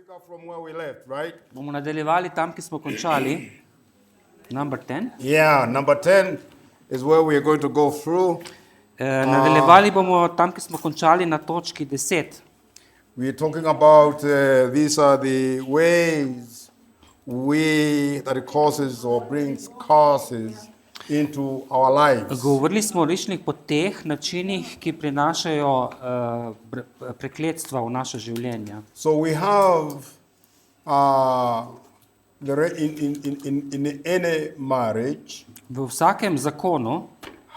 pick up from where we left, right? Bomo nadaljevali tam, ki smo končali. Number 10. Yeah, number 10 is where we are going to go through. Nadaljevali bomo tam, ki smo končali na točki 10. We are talking about these are the ways that it causes or brings curses into our lives. Govorili smo o različnih poteh, načinih, ki prinašajo prekletstva v naše življenje. So we have in any marriage, V vsakem zakonu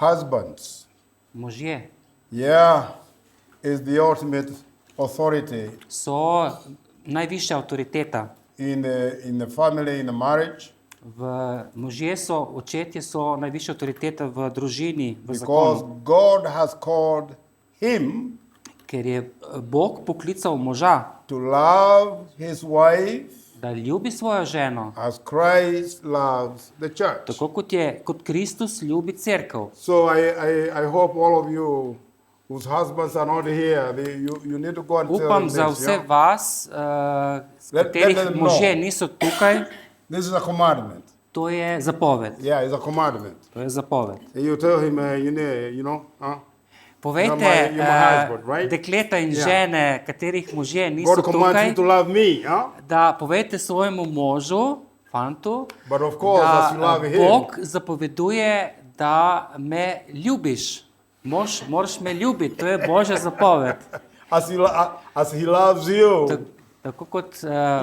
husbands, možje is the ultimate authority so najvišja avtoriteta. in the family, in the marriage, Možje so, očetje so najvišja avtoriteta v družini, v because zakonu. God has called him Ker je Bog poklical moža, to love his wife da ljubi svojo ženo, as Christ loves the church. tako kot Kristus ljubi cerkev. So I hope all of you whose husbands are not here, you need to go and tell them Upam this. za vse Yeah? vas, Let katerih them know. možje niso tukaj, This is a commandment. to je zapoved. Yeah, it's a commandment. To je zapoved. You tell him, Povejte, You're my husband, right? dekleta in Yeah. žene, katerih možje niso God commands tukaj, you to love me, da povejte svojemu možu, fantu, But of course, as you da love him, Bog zapoveduje, da me ljubiš. Moraš me ljubiti, to je Božja zapoved. as he loves you, Tako kot,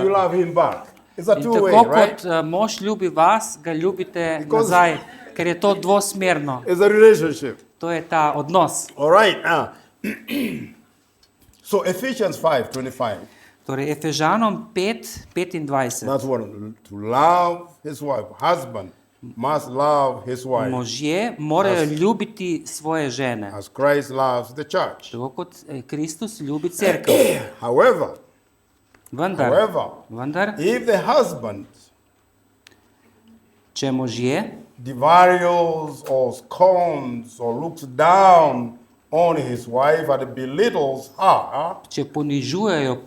you love him back. It's a in two-way, tako right? kot mož ljubi vas, ga ljubite Because- nazaj, ker je to dvosmerno. It's a relationship. To je ta odnos. All right. So Ephesians 5:25. Torej, Efežanom 5:25. That's what to love his wife. Husband must love his wife Možje morajo ljubiti svoje žene, as Christ loves the church. tako kot Kristus ljubi cerkev. However, Vendar, if the husband če možje devalues or scorns or looks down on his wife and belittles her če ponižujejo,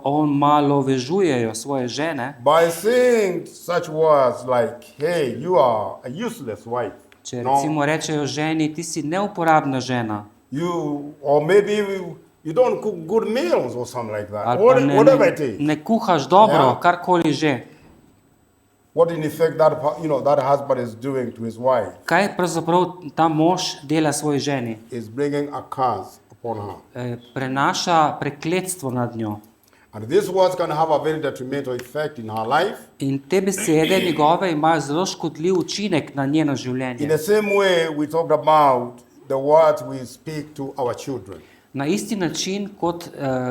omalovežujejo svoje žene, by saying such words like, hey, you are a useless wife. če recimo rečejo ženi, ti si neuporabna žena, Or maybe you don't cook good meals or something like that. ali pa Whatever it is. ne kuhaš dobro, Ja. karkoli že. What in effect that husband is doing to his wife Kaj pravzaprav ta mož dela svoji ženi? is bringing a curse upon her. Prenaša prekletstvo nad njo. And these words can have a very detrimental effect in her life. In te besede njegove imajo zelo škodljiv učinek na njeno In življenje. the same way we talked about the words we speak to our children. Na isti način kot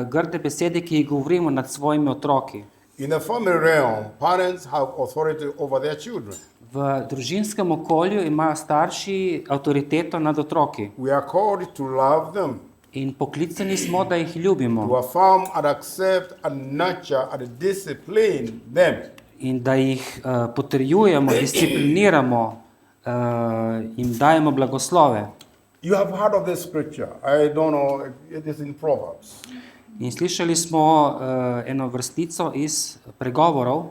grde besede, ki jih govorimo nad svojimi otroki. In the family realm, parents have authority over their children. V družinskem okolju imajo starši avtoriteto nad otroki. We are called to love them, In poklicani smo, da jih to ljubimo affirm and accept and nurture and discipline them. in da jih potrjujemo, discipliniramo, jim dajemo blagoslove. You have heard of this scripture. I don't know, it is in Proverbs. In slišali smo eno vrstico iz pregovorov.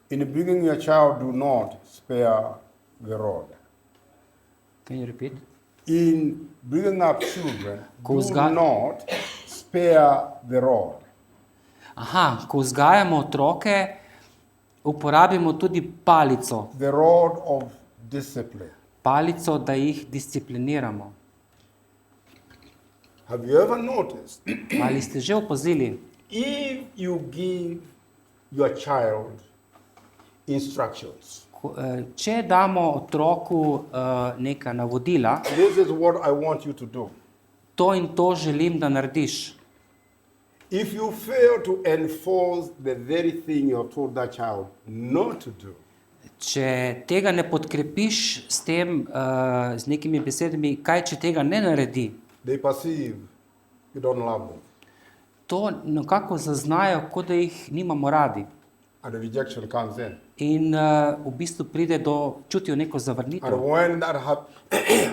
In bringing your child, do not spare the rod. Can you repeat? In bringing up children, do Vzga- not spare the rod. Aha, ko vzgajamo otroke, uporabimo tudi palico. The rod of discipline. Palico, da jih discipliniramo. Have you ever noticed Ali ste že opazili, if you give your child instructions, če damo otroku neka navodila, this is what I want you to do. to in to želim, da narediš. If you fail to enforce the very thing you have told that child not to do, Če tega ne podkrepiš s tem, z nekimi besedami, kaj če tega ne naredi, they perceive you don't love them. to nekako zaznajo, kot da jih nimamo radi. And the rejection comes in. In v bistvu pride do, čutijo neko And zavrnitev. when that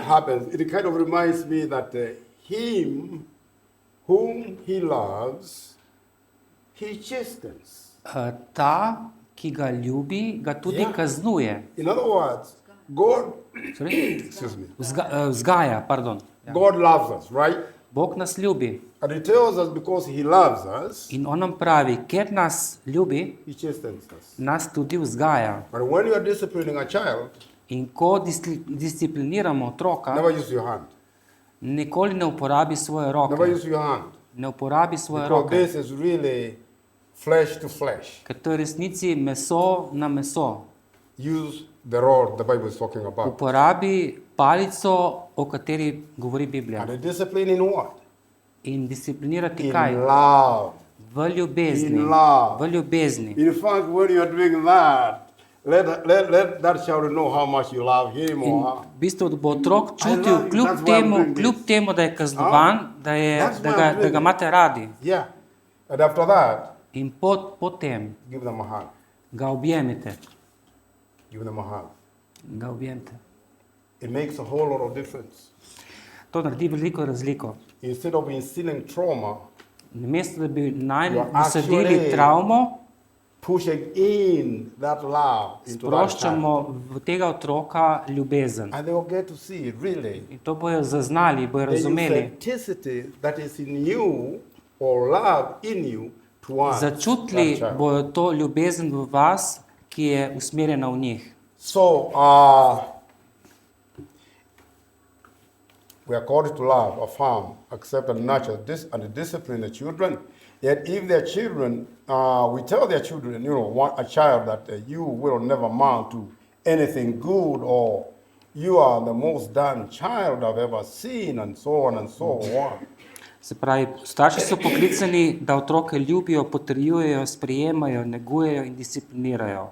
happens, it kind of reminds me that him whom he loves he chastens. Ta, ki ga ljubi, ga tudi Ja. kaznuje. In other words, God, Sorry? excuse me, Vzgaja, pardon. Ja. God loves us, right? Bog nas ljubi And he tells us because he loves us, in on nam pravi, ker nas ljubi, he chastens us. nas tudi vzgaja. But when you are disciplining a child, In ko discipliniramo otroka, never use your hand. nikoli ne uporabi svoje Never roke. use your hand. Ne uporabi svoje Because roke, this is really flesh to flesh. ker to je v resnici meso na meso. Use the rod the Bible is talking about. Uporabi palico, o kateri govori Biblija. And the discipline in what? In disciplinirati In kaj? love. V ljubezni. In love. V ljubezni. In fact, when you are doing that, let that child know how much you love him In or her. v bistvu, da bo otrok love čutil, you, that's why I'm doing kljub this. temu, da je kaznovan, That's why I'm da doing ga it. imate radi. Yeah. And after that, In potem give them a hug. ga objemite. Give them a hug. Ga objemite. It makes a whole lot of difference. To naredi veliko razliko. Instead of instilling trauma, Namesto, da bi nanj You are usadili actually- travmo, pushing in that love into that child. sproščamo v tega otroka ljubezen. And they will get to see really In to bojo zaznali, bojo the razumeli. authenticity that is in you or love in you towards Začutili that child. bojo to ljubezen v vas, ki je usmerjena v njih. So, we are called to love, affirm, accept, and nurture this and discipline the children. Yet, if their children, we tell their children, a child that you will never amount to anything good, or you are the most done child I've ever seen, and so on and so on. Se pravi, starši so poklicani, da otroke ljubijo, potrjujejo, sprejemajo, negujejo in disciplinirajo.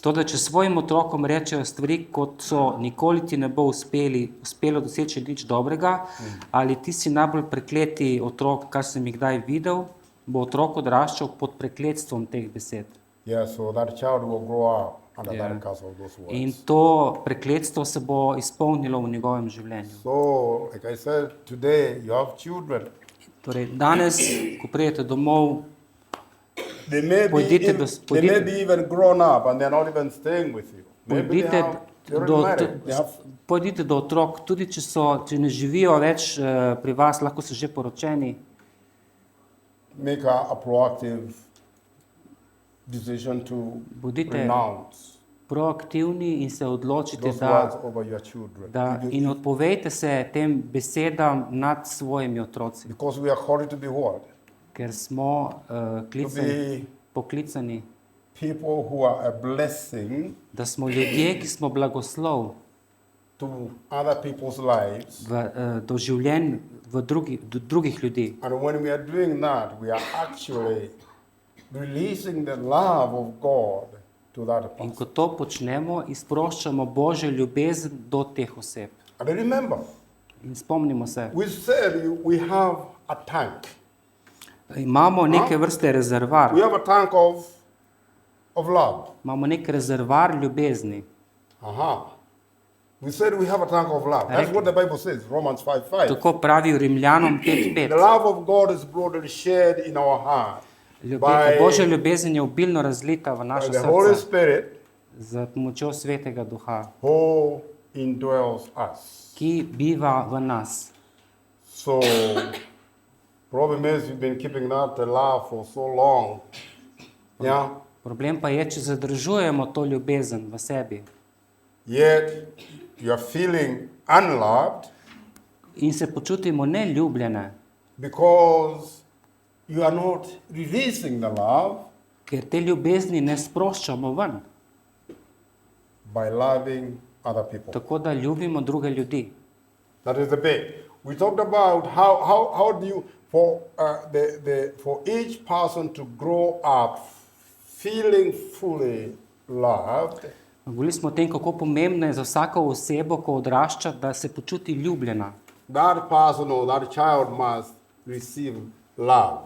To, da če svojim otrokom rečejo stvari, kot so nikoli ti ne bo uspelo doseči nič dobrega, ali ti si najbolj prekleti otrok, kar sem jih kdaj videl, bo otrok odraščal pod prekletstvom teh besed. Yeah, so that child will grow up under Yeah. that curse of those words. In to prekletstvo se bo izpolnilo v njegovem življenju. So, like I said, today you have children. Torej, danes, ko pridete domov, They may, be Pojdite in- do- they may pojdite- be even grown up and they're not even staying with you. Maybe pojdite they're already married. pojdite do otrok, tudi če ne živijo več pri vas, lahko so že poročeni, Make a proactive decision to Bodite- renounce proaktivni in se odločite, those words da, over your children. in odpovejte se tem besedam nad svojimi otroci, Because we are called to be what? ker smo To be poklicani, people who are a blessing da smo ljudje, ki smo blagoslov to other people's lives. do življenj do drugih ljudi. And when we are doing that, we are actually releasing the love of God to that In person. ko to počnemo, izproščamo Božjo ljubezen do teh oseb. And remember, In spomnimo se, we said we have a tank. imamo neke vrste rezervar, We have a tank of love. imamo nek rezervar ljubezni. Aha. We said we have a tank of love. That's what the Bible says, Romans 5:5. Tako pravi v Rimljanom The 5:5. love of God is broadly shared in our heart Božja ljubezen je obilno razlita v by naše the Holy srce Spirit z pomočjo Svetega Duha, who indwells us. ki biva v nas. So, problem is you've been keeping that love for so long. Yeah. Problem pa je, če zadržujemo to ljubezen v sebi Yet you are feeling unloved in se počutimo neljubljene, because you are not releasing the love ker te ljubezni ne sproščamo ven, by loving other people. tako da ljubimo druge ljudi. That is the big. We talked about how do you for each person to grow up feeling fully loved. Govorili smo o tem, kako pomembno je za vsako osebo, ko odrašča, da se počuti ljubljena. That person or that child must receive love,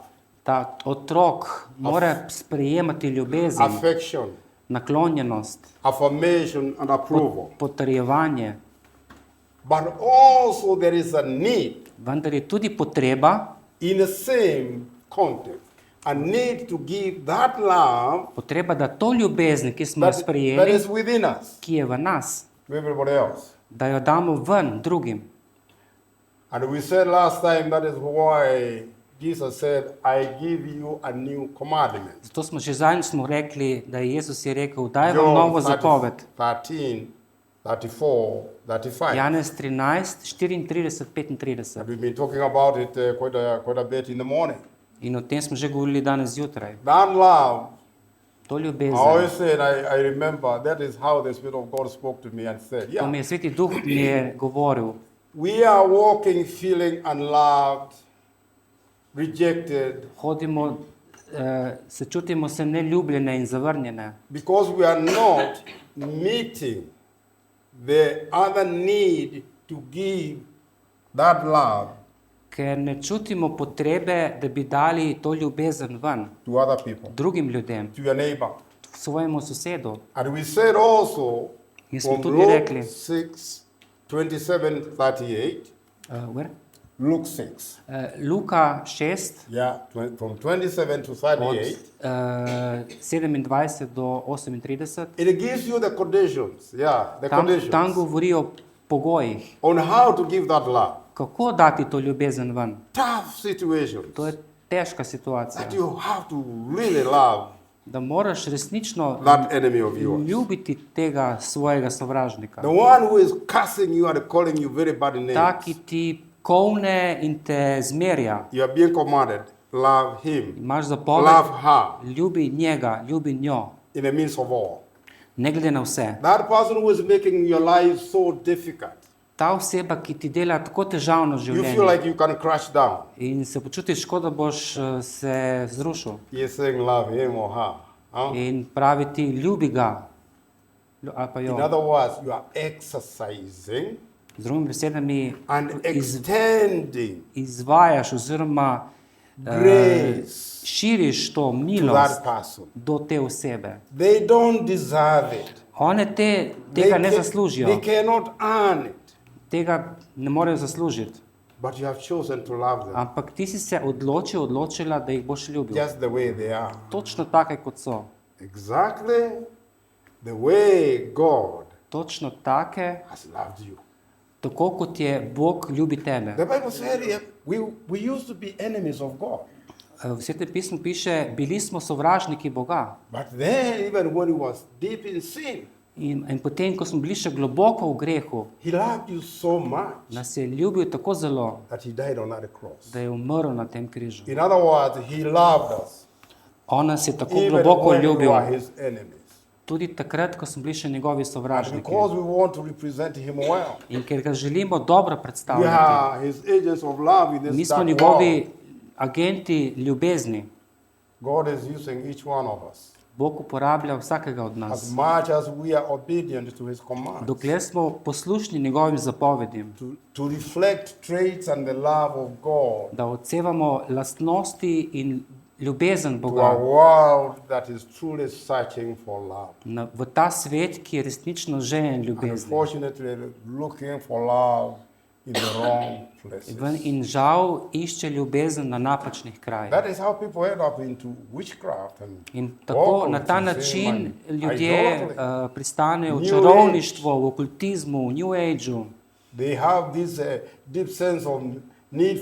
Ta otrok mora sprejemati ljubezen, affection, naklonjenost, affirmation, and approval. potrjevanje, But also there is a need vendar je tudi potreba in the same context a need to give that love Potreba, da to ljubezen, ki smo jo that sprejeli, is within us ki je v nas, to everybody else. da jo damo ven drugim. And we said last time that is why Jesus said, I give you a new commandment. Zato smo že zadnjič smo rekli, da je Jezus je rekel, daj vam novo zapoved. 13, 34, 35. Janez 13, 34, 35. And we've been talking about it quite a bit in the morning. In o tem smo že govorili danes zjutraj. That love, To I ljubezen, always said, I remember, that is how the Spirit of God spoke to me and said, to mi yeah, je Sveti Duh mi je govoril. we are walking feeling unloved, rejected, Hodimo, se čutimo se neljubljene in zavrnjene, because we are not meeting the other need to give that love ker ne čutimo potrebe, da bi dali to ljubezen ven to other people, drugim ljudem, to your neighbor. svojemu sosedu. And we said also In smo from tudi Luke rekli, 6, 27, 38, where? Luke 6, Luka 6, yeah, from 27 to od 38, 27 do 38, it gives you the conditions, yeah, the tam conditions govori o pogojih, on how to give that love. kako dati to ljubezen ven. Tough situations To je težka situacija, that you have to really love da moraš resnično that enemy of yours. ljubiti tega svojega sovražnika. The one who is cursing you and calling you very bad names. Ta, ki ti kolne in te zmerja, You are being commanded, love him, imaš zapoved, love her ljubi njega, ljubi njo, in the midst of all. ne glede na vse. That person who is making your life so difficult, Ta oseba, ki ti dela tako težavno you feel življenje like you can crash down. in se počutiš, kot da boš se zrušil He is saying love him or her. Huh? in pravi ti, ljubi ga, ali pa In jo. other words, you are exercising Z drugimi besedami, and extending izvajaš oziroma grace širiš to to milost that person. do te osebe. They don't deserve it. One tega ne They zaslužijo, cannot earn it. tega ne morejo zaslužiti. But you have chosen to love them Ampak ti si se odločila, da jih boš ljubil. just the way they are. Točno take, kot so. Exactly the way God Točno take, has loved you. tako kot je Bog ljubi tebe. The Bible said we used to be enemies of God. V Svetem pismu piše, bili smo sovražniki Boga. But then, even when he was deep in sin, In potem, ko smo bili še globoko v grehu, he loved you so much nas je ljubil tako zelo, that he died on that cross. da je umrl na tem križu. In other words, he loved us On nas je tako even globoko when we ljubil, were his enemies. tudi takrat, ko smo bili še njegovi And sovražniki. because we want to represent him well, In ker ga želimo dobro we predstavljati, are his agents of love in mi this smo dark njegovi world. agenti ljubezni. God is using each one of us Bog uporablja vsakega od as nas. much as we are obedient to his commands Dokler smo poslušni njegovim zapovedim, to reflect traits and the love of God da odsevamo lastnosti in ljubezen to a Boga world that is truly searching for love. v ta svet, ki je resnično željen ljubezni. Unfortunately, looking for love in the wrong places. In žal išče ljubezen na napačnih krajih. That is how people end up into witchcraft and In tako na ta occultism način and ljudje idolatry. pristanejo v New čarovništvo, v okultizmu, v New Ageu. They have this deep sense of need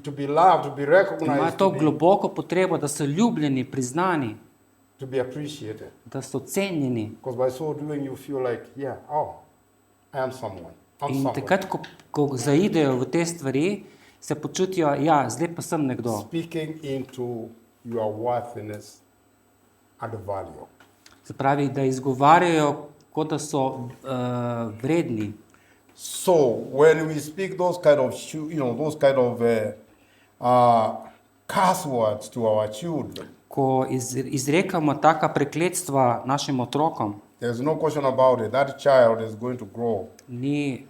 to be loved, to be Imajo recognized, to globoko potrebo, da so ljubljeni, priznani, to be appreciated. da so cenjeni. Because by so doing, you feel like, yeah, oh, I am someone. I'm In someone. takrat, ko zaidejo v te stvari, se počutijo, ja, zdaj pa sem nekdo. Speaking into your worthiness and value. Se pravi, da izgovarjajo, kot da so vredni. So when we speak those kind of, those kind of curse words to our children, Ko izrekamo taka prekletstva našim otrokom, there's no question about it. That child is going to grow ni,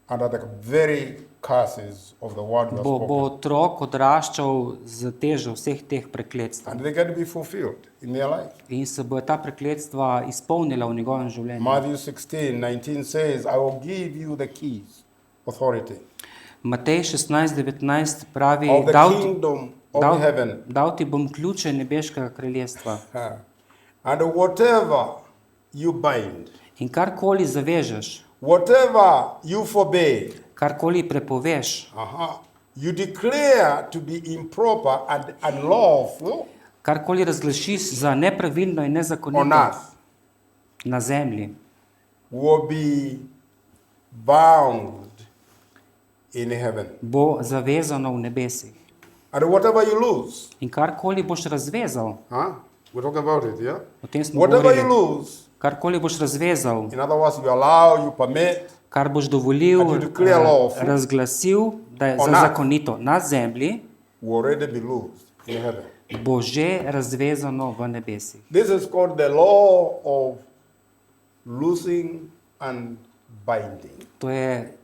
under the very curses of the word you have bo spoken. otrok odraščal z težo vseh teh prekletstv. And they can be fulfilled in their life. In se bojo ta prekletstva izpolnila v njegovem življenju. Matthew 16:19 says, I will give you the keys, authority Matej 16:19 pravi, of the dal, kingdom of heaven. Dal ti bom ključe nebeškega kraljestva. And whatever you bind, In karkoli zavežeš, whatever you forbade, karkoli prepoveš, you declare to be improper and unlawful karkoli razglašiš za nepravilno in on nezakonito earth na zemlji, will be bound in heaven. bo zavezano v nebesih. And whatever you lose, In karkoli boš razvezal, we're talking about it, yeah? o tem smo Whatever you govorili, lose, karkoli boš razvezal, in other words, you allow, you permit, kar boš dovolil, And you declare lawful. razglasil, da je On za earth. zakonito na zemlji, will already be loosed in heaven. bo že razvezano v nebesih. This is called the law of loosing and binding.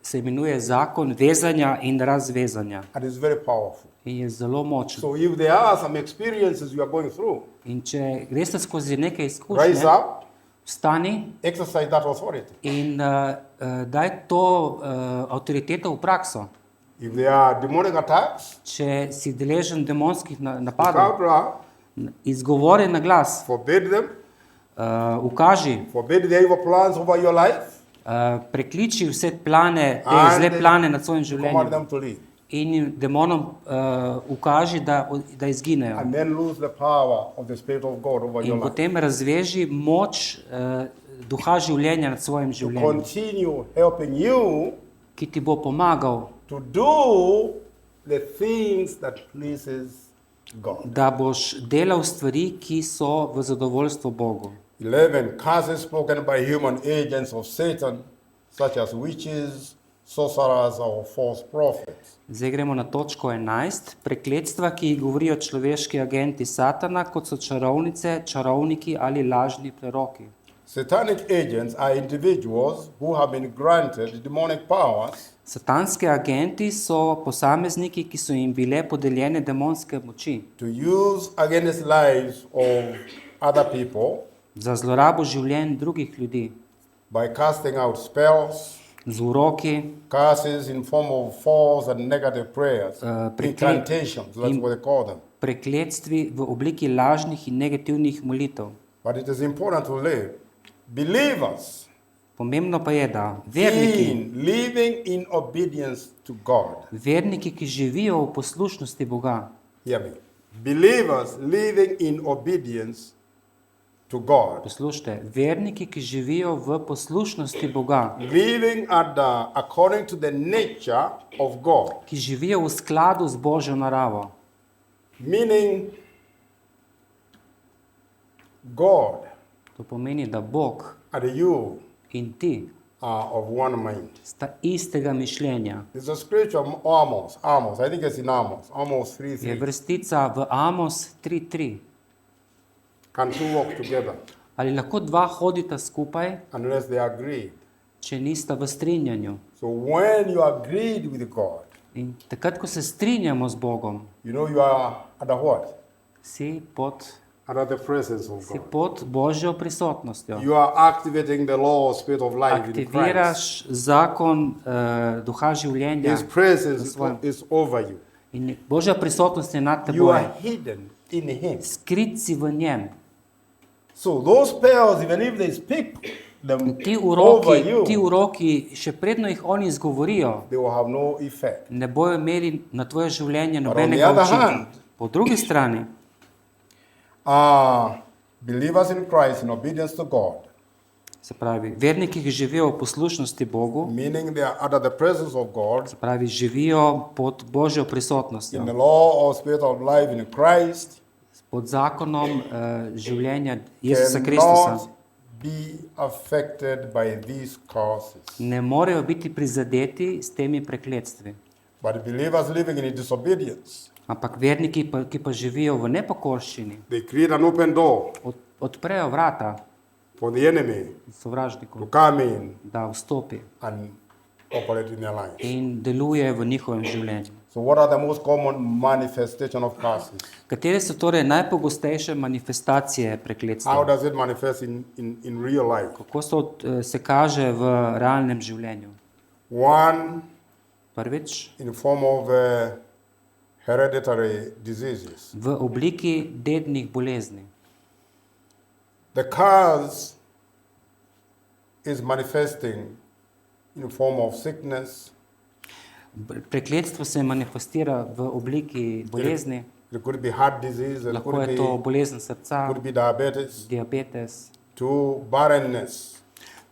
Se imenuje zakon vezanja in razvezanja And it's very powerful. in je zelo močen. So if there are some experiences you are going through, In če greste skozi neke rise izkušnje, up, vstani exercise that authority. in daj to avtoriteto v prakso. If there are demonic attacks, Če si deležen demonskih look napadov, out loud, izgovori na glas, forbid them, ukaži, forbid the evil plans over your life, prekliči vse plane, te And zle plane nad svojim command življenjem them to leave. in jim demonom ukaži, da izginejo. And then lose the power of the Spirit of God over your In life. potem razveži moč duha življenja nad svojim To življenjem, continue helping you ki ti bo pomagal, to do the things that pleases God. da boš delal stvari, ki so v zadovoljstvo Bogu. 11. Curses spoken by human agents of Satan, such as witches, sorcerers, or false prophets. Zdaj gremo na točko 11. Prekletstva, ki jih govorijo človeški agenti Satana, kot so čarovnice, čarovniki ali lažni preroki. Satanic agents are individuals who have been granted demonic powers Satanski agenti so posamezniki, ki so jim bile podeljene demonske moči to use against lives of other people za zlorabo življenj drugih ljudi, by casting out spells, z uroki, curses in form of false and negative prayers, incantations, that's what they call them. prekletstvi v obliki lažnih in negativnih molitev. But it is important to live. Believers Pomembno pa je, da verniki, in living in obedience to God. verniki, ki živijo v poslušnosti Boga, Hear me. Believers living in obedience to God. poslušajte, verniki, ki živijo v poslušnosti Boga, Living according to the nature of God. ki živijo v skladu z Božjo naravo. Meaning, God To pomeni, da Bog and you in ti are of one mind. sta istega mišljenja. There's a scripture, Amos, I think it's in Amos Je 3:3. vrstica v Amos 3:3. Can two walk together Ali lahko dva hodita skupaj, unless they are agreed? če nista v strinjanju? So when you are agreed with God, In takrat, ko se strinjamo z Bogom, you know you are under what? si pod Under the presence of si God. pod Božjo prisotnostjo. You are activating the law of spirit of life in Christ. Aktiviraš zakon duha življenja His presence svojem. is over you. In Božja prisotnost je nad You teboj. are hidden in Him. Skrit si v njem. So those spells, even if they speak them Ti over you, uroki, še predno jih oni izgovorijo, they will have no effect. ne bojo imeli na tvoje življenje on the nobenega other učinka. hand, Po drugi strani, Believers in Christ in obedience to God, se pravi, verniki, ki živijo v poslušnosti Bogu, meaning they are under the presence of God, se pravi, živijo pod Božjo in prisotnostjo, the law of spirit of life in Christ, pod zakonom življenja Jezusa Kristusa. cannot be affected by these curses. Ne morejo biti prizadeti s temi prekletstvi. But believers living in disobedience, Ampak verniki, ki pa živijo v nepokorščini, they create an open door odprejo vrata for the enemy to sovražniku, come in da vstopi and operate in their lives. in deluje v njihovem življenju. So what are the most common manifestation of curses? Katere so torej najpogostejše manifestacije prekletstva? How does it manifest in real life? Kako se kaže v realnem življenju? One, Prvič, in form of hereditary diseases. v obliki dednih bolezni. The curse is manifesting in the form of sickness. Prekletstvo se manifestira v obliki bolezni, It could be heart disease, it lahko could je to be, bolezen srca, could be diabetes, diabetes. to barrenness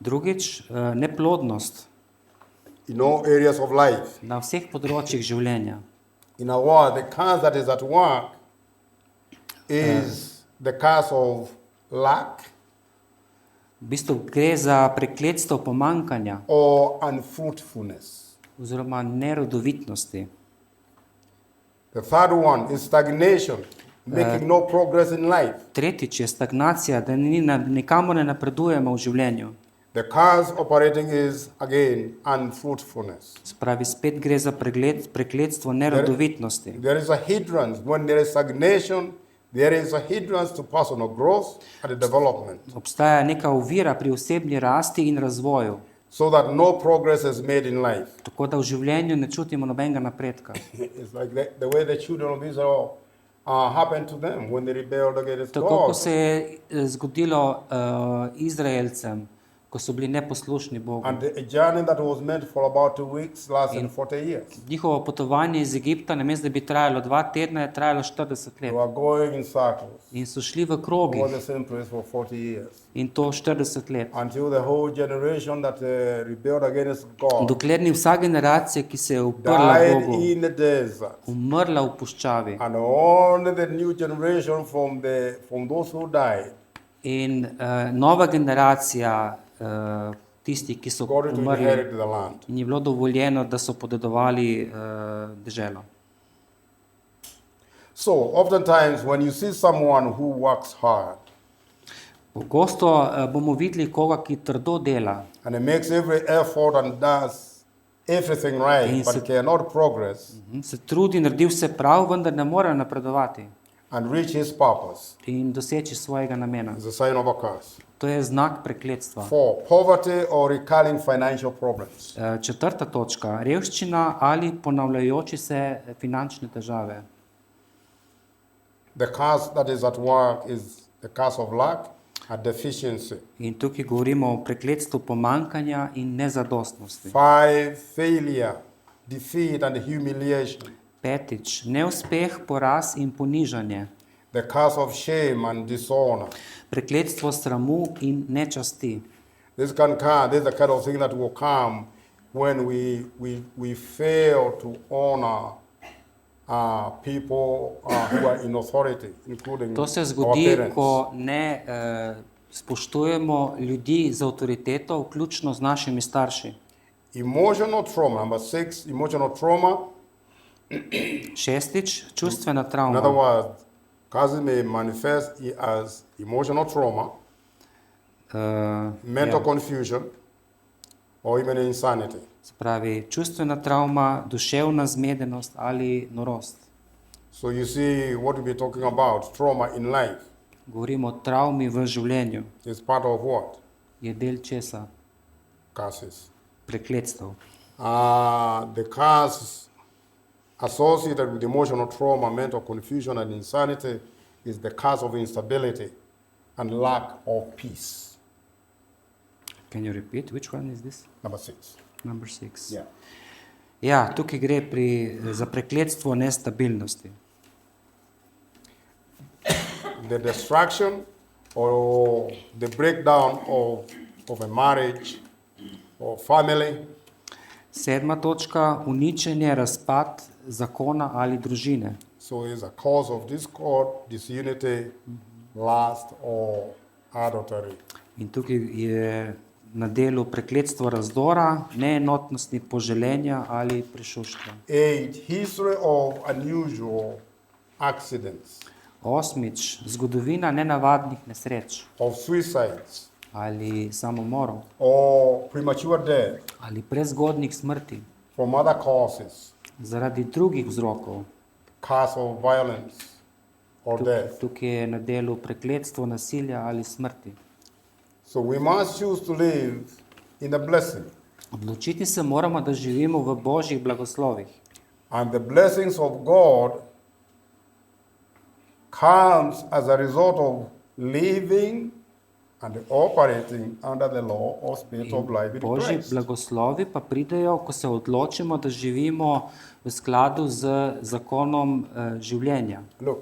Drugič, neplodnost in all areas of life. na vseh področjih življenja. In a word, the curse that is at work is the curse of lack V bistvu gre za prekletstvo pomankanja or unfruitfulness. oziroma nerodovitnosti. The third one is stagnation, making no progress in life. Tretjič je stagnacija, da nikamor ne napredujemo v življenju. The curse operating is again unfruitfulness. Spravi, spet gre za prekletstvo nerodovitnosti. There is a hindrance. When there is stagnation, there is a hindrance to personal growth and development, Obstaja neka ovira pri osebni rasti in razvoju, so that no progress is made in life. tako da v življenju ne čutimo nobenega napredka. It's like the way the children of Israel happened to them when they rebelled against Tako kot God. se je zgodilo Izraelcem, ko so bili neposlušni Bogu. And a journey that was meant for about 2 weeks lasted 40 years. Njihovo potovanje iz Egipta, namesto da bi trajalo 2 tedna, je trajalo 40 They let. were going in circles In so šli v over krogih the same place for 40 years. in to 40 let. Until the whole generation that rebelled against God Dokler ni vsa generacija, ki se je uprla died Bogu, in the desert. umrla v puščavi. And only the new generation from those who died In nova generacija tistih, ki so got to umrli, inherit the land. in je bilo dovoljeno, da so podedovali deželo. So, oftentimes, when you see someone who works hard Pogosto bomo videli koga, ki trdo dela and he makes every effort and does everything right, Yes. but cannot progress se trudi, naredi vse prav, vendar ne more napredovati and reach his purpose, in doseči svojega namena. is a sign of a curse. To je znak prekletstva. For poverty or recurring financial problems. Četrta točka, revščina ali ponavljajoči se finančne težave. The curse that is at work is the curse of lack and deficiency. In tukaj govorimo o prekletstvu pomankanja in nezadostnosti. 5, failure, defeat and humiliation. Petič, neuspeh, poraz in ponižanje. The curse of shame and dishonor. Prekletstvo sramu in nečasti. This is the kind of thing that will come when we fail to honor people who are in authority, including To se our zgodi, parents. ko ne spoštujemo ljudi z avtoriteto, vključno z našimi starši. Emotional trauma, number 6, emotional trauma. Šestič, čustvena In other travma. words, causes may manifest as emotional trauma, mental confusion, or even insanity. Se pravi, čustvena travma, duševna zmedenost ali norost. So you see what we'll be talking about, trauma in life Govorimo o travmi v življenju. is part of what? Je del česa? Curses. Prekletstv. The curse associated with emotional trauma, mental confusion, and insanity is the curse of instability and lack of peace. Can you repeat? Which one is this? Number 6. Number 6. Yeah. Ja, tukaj gre za prekletstvo nestabilnosti. The destruction or the breakdown of a marriage or family, 7. točka, uničenje, razpad zakona ali družine. so it's a cause of discord, disunity, lust, or adultery. In tukaj je na delu prekletstvo razdora, neenotnosti, poželenja ali prešuštva. 8. History of unusual accidents, 8. Zgodovina nenavadnih nesreč of suicides, ali samomorov or premature death ali prezgodnih smrti from other causes, zaradi drugih vzrokov. cause of violence or death. Tukaj je na delu prekletstvo nasilja ali smrti. So we must choose to live in the blessing, Odločiti se moramo, da živimo v Božjih blagoslovih, And the blessings of God comes as a result of living and operating under the law of spirit of life in Božji Christ. blagoslovi pa pridejo, ko se odločimo, da živimo v skladu z zakonom življenja. Look,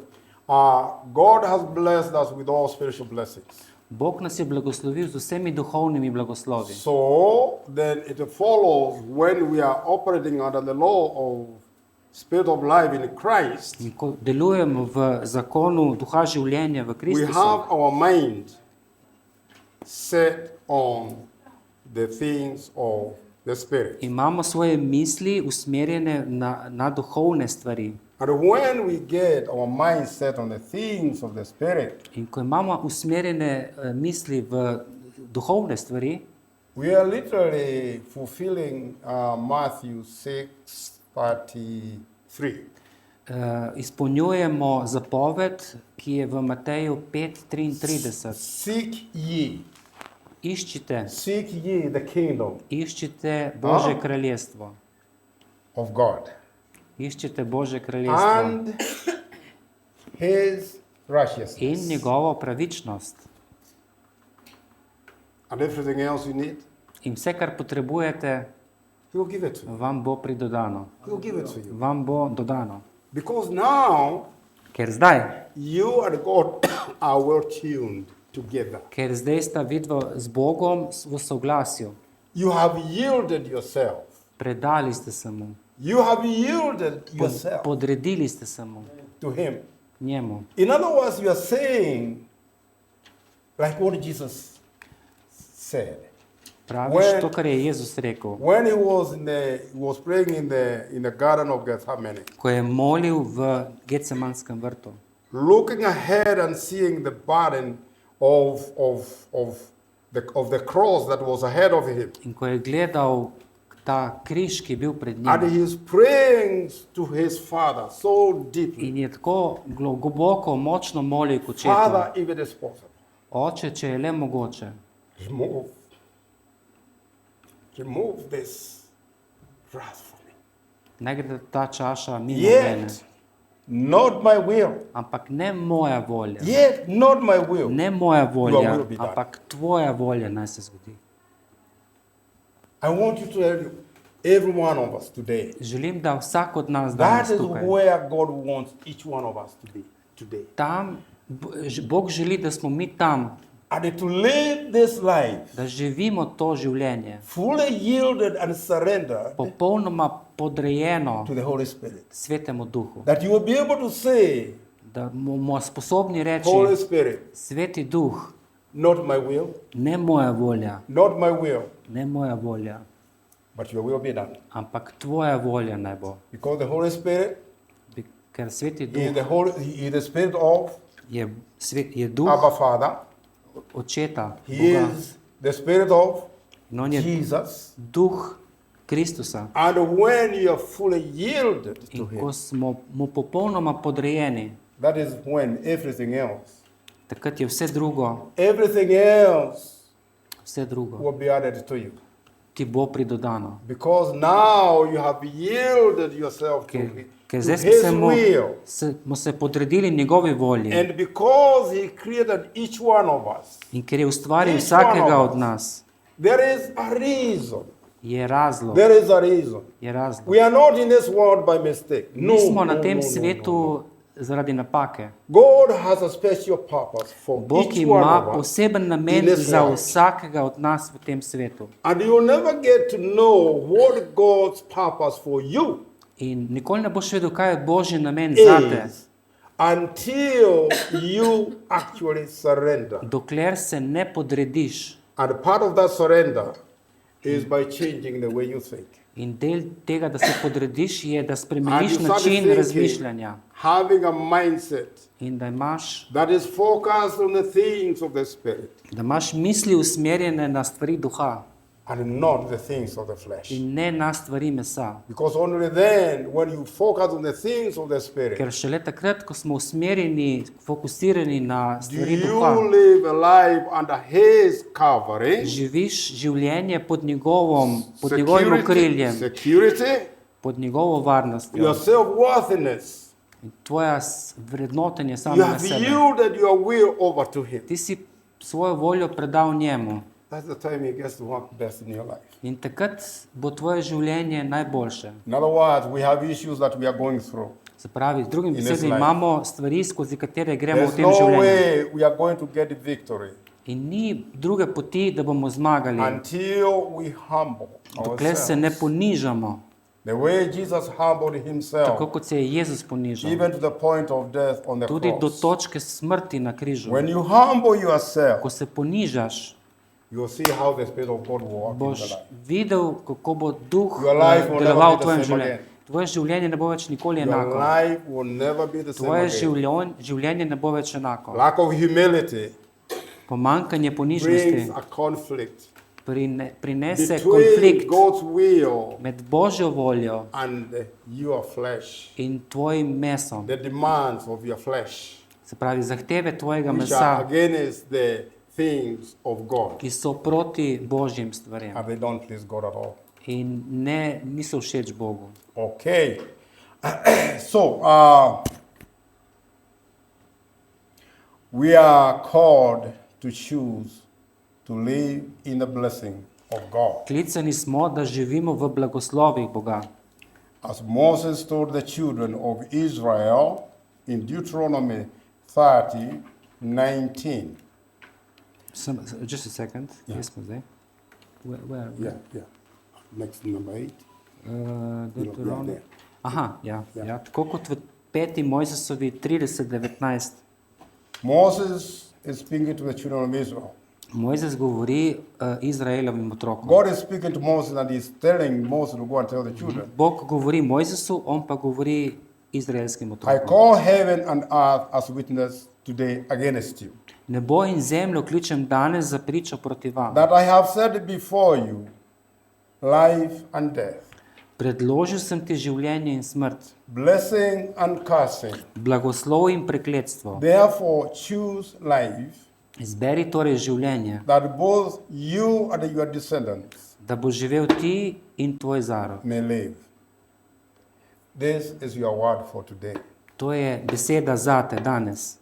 God has blessed us with all spiritual blessings. Bog nas je blagoslovil z vsemi duhovnimi blagoslovi. So then it follows when we are operating under the law of spirit of life in Christ, In ko delujemo v zakonu duha življenja v we Kristusu, have our mind set on the things of the Spirit. imamo svoje misli usmerjene na duhovne stvari. And when we get our mind set on the things of the Spirit, In ko imamo usmerjene misli v duhovne stvari, we are literally fulfilling Matthew 6:33. Izpolnjujemo zapoved, ki je v Mateju 5:33. Seek ye Iščite the kingdom Iščite Božje kraljestvo. of God Iščite Božje kraljestvo and His in righteousness, njegovo pravičnost. and everything else you need, In vse, kar potrebujete, He will give it to you. vam bo pridodano. He will give it to you. Vam bo dodano. Because now Ker zdaj, you and God are well tuned together. ker zdaj sta vidva z Bogom v soglasju, You have yielded yourself. predali ste se mu, You have yielded yourself podredili ste se mu, to Him. njemu. In other words, you are saying, like what Jesus said. Praviš to, kar je Jezus rekel, When he was praying in the garden of Gethsemane, ko je molil v Getsemanskem vrtu. looking ahead and seeing the burden of the cross that was ahead of him. In ko je gledal ta križ, ki je bil pred And njim, he is praying to his Father so deeply. in je tako globoko, močno molil k očetu, Father, if it is possible, oče, če je le mogoče, remove this wrath from me. naj gre ta čaša mimo mene. Yet, not my will. Ampak ne moja volja, Yet, not my will. ne moja volja, will be done. ampak tvoja volja naj se zgodi. I want you to tell you, every one of us today, Želim, da vsak od nas that danes is tukaj, where God wants each one of us to be today. tam, Bog želi, da smo mi tam, And to live this life da živimo to življenje, fully yielded and surrendered popolnoma podrejeno to the Holy Spirit. Svetemu Duhu, That you will be able to say, da bomo sposobni reči, Holy Spirit, Sveti Duh, not my will, ne moja volja, not my will, ne moja volja, but your will be done. ampak tvoja volja naj bo. Because the Holy Spirit Ker Sveti is Duh He is the Spirit of je Duh Abba Father. Očeta, He Boga, is the Spirit of in on je Jesus. Duh Kristusa. And when you are fully yielded to In Him, ko smo mu popolnoma podrejeni, that is when everything else takrat je vse drugo will be added to you. ti bo pridodano. Because now you have yielded yourself to Ker zdaj His will. smo se podredili njegovi volji. And because He created each one of us, In ker je ustvaril Each vsakega one of od us. nas, there is a reason. je razlog. There is a reason. Je razlog. We are not in this world by mistake. No, Nismo no, na tem no, no, svetu no. zaradi napake. God has a special purpose for Bog each one ima of us. poseben namen in this za life. vsakega od nas v tem svetu. And you will never get to know what God's purpose for you In nikoli ne boš vedel, kaj je Božji namen zate, is until you actually surrender. dokler se ne podrediš. And part of that surrender is by changing the way you think. In del tega, da se podrediš, je, da And spremeniš you start način thinking, razmišljanja having a mindset in da imaš that is focused on the things of the Spirit misli usmerjene na stvari duha and not the things of the flesh. in ne na stvari mesa. Because only then, when you focus on the things of the Spirit, Ker šele takrat, ko smo usmerjeni, fokusirani na do stvari you duha, live a life under His covering, živiš življenje pod njegovim okriljem, security, pod njegovo varnostjo your self-worthiness. in tvoja vrednotenje You samega have sebe. yielded your will over to Him. Ti si svojo voljo predal njemu That's the time He gets to work best in your life. in takrat bo tvoje življenje najboljše. In other words, we have issues that we are going through. Se pravi, z drugim In this besedami, life. imamo stvari, skozi katere gremo v There's tem no življenju. way we are going to get the victory In ni druge poti, da bomo zmagali, until we humble dokler se ne ourselves. ponižamo, The way Jesus humbled tako Himself, kot se je Jezus ponižal. even to the point of death on the Tudi do cross. točke smrti na križu. When you humble yourself, Ko se ponižaš, you will see how the Spirit of God will work in the boš life. videl, kako bo duh Your life will deloval never v be tvojem the same življenju. again. Tvoje življenje ne bo več nikoli Your enako. life will never be the same Tvoje again. življenje ne bo več enako. Lack of humility Pomankanje brings ponižnosti a conflict prinese between konflikt God's will med Božjo voljo and your flesh, in tvojim mesom. the demands of your flesh, Se pravi, zahteve tvojega which are mesa, against the things of God, ki so proti Božjim stvarem and they don't please God at all. in niso všeč Bogu. Okay, so we are called to choose to live in the blessing of God. Klicani smo, da živimo v blagoslovih Boga. As Moses told the children of Israel in Deuteronomy 30:19. Just a second, kje smo zdaj? Where? Yeah. Next number 8. Deuteronomy. there. Aha, ja. Ja. Tako kot v 5. Mojzesovi 30:19. Moses is speaking to the children of Israel. Mojzes govori Izraelovim otrokom. God is speaking to Moses and he's telling Moses to go and tell the children. Bog govori Mojzesu, on pa govori izraelskim I otrokom. call heaven and earth as witness today against you, Nebo in zemljo kličem danes za pričo proti vam. that I have set before you life and death, Predložil sem ti življenje in smrt, blessing and cursing. blagoslov in prekletstvo. Therefore choose life, Izberi torej življenje, that both you and your descendants da bo živel ti in tvoj zarod. may live. This is your word for today. To je beseda zate danes.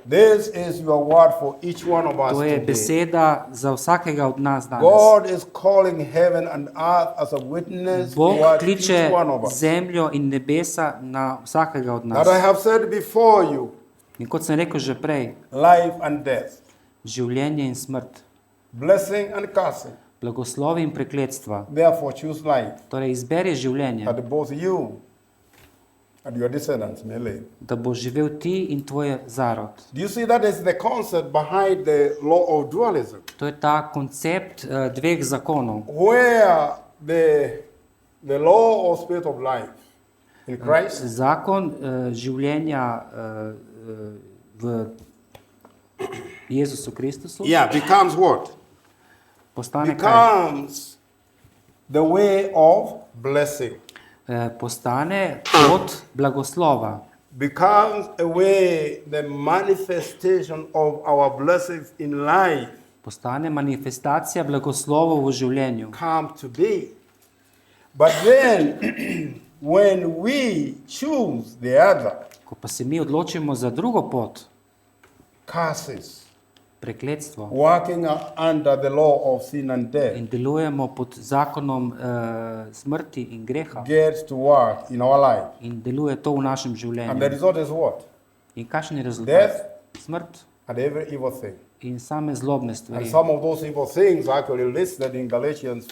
This is your word for each one of us To je today. beseda za vsakega od nas danes. God is calling heaven and earth as a witness Bog toward kliče each one of us. zemljo in nebesa na vsakega od nas. That I have said before you, In kot sem rekel že prej, life and death, življenje in smrt, blessing and cursing. blagoslovi in prekletstva. Therefore choose life, Torej izberi življenje, that both you and your descendants may live. da bo živel ti in tvoj zarod. Do you see that is the concept behind the law of dualism? To je ta koncept dveh zakonov, Where the law of spirit of life in Christ zakon življenja v Jezusu Kristusu becomes what? postane kaj? Becomes the way of blessing. Postane pot blagoslova, Becomes a way, the manifestation of our blessings in life postane manifestacija blagoslovov v življenju. come to be. But then, when we choose the other, Ko pa se mi odločimo za drugo pot, curses, prekletstvo, working under the law of sin and death, in delujemo pod zakonom smrti in greha, gets to work in our life. in deluje to v našem And the življenju. result is what? In kakšen je rezultat? Death Smrt and every evil thing. in same zlobne And stvari. some of those evil things are actually listed in Galatians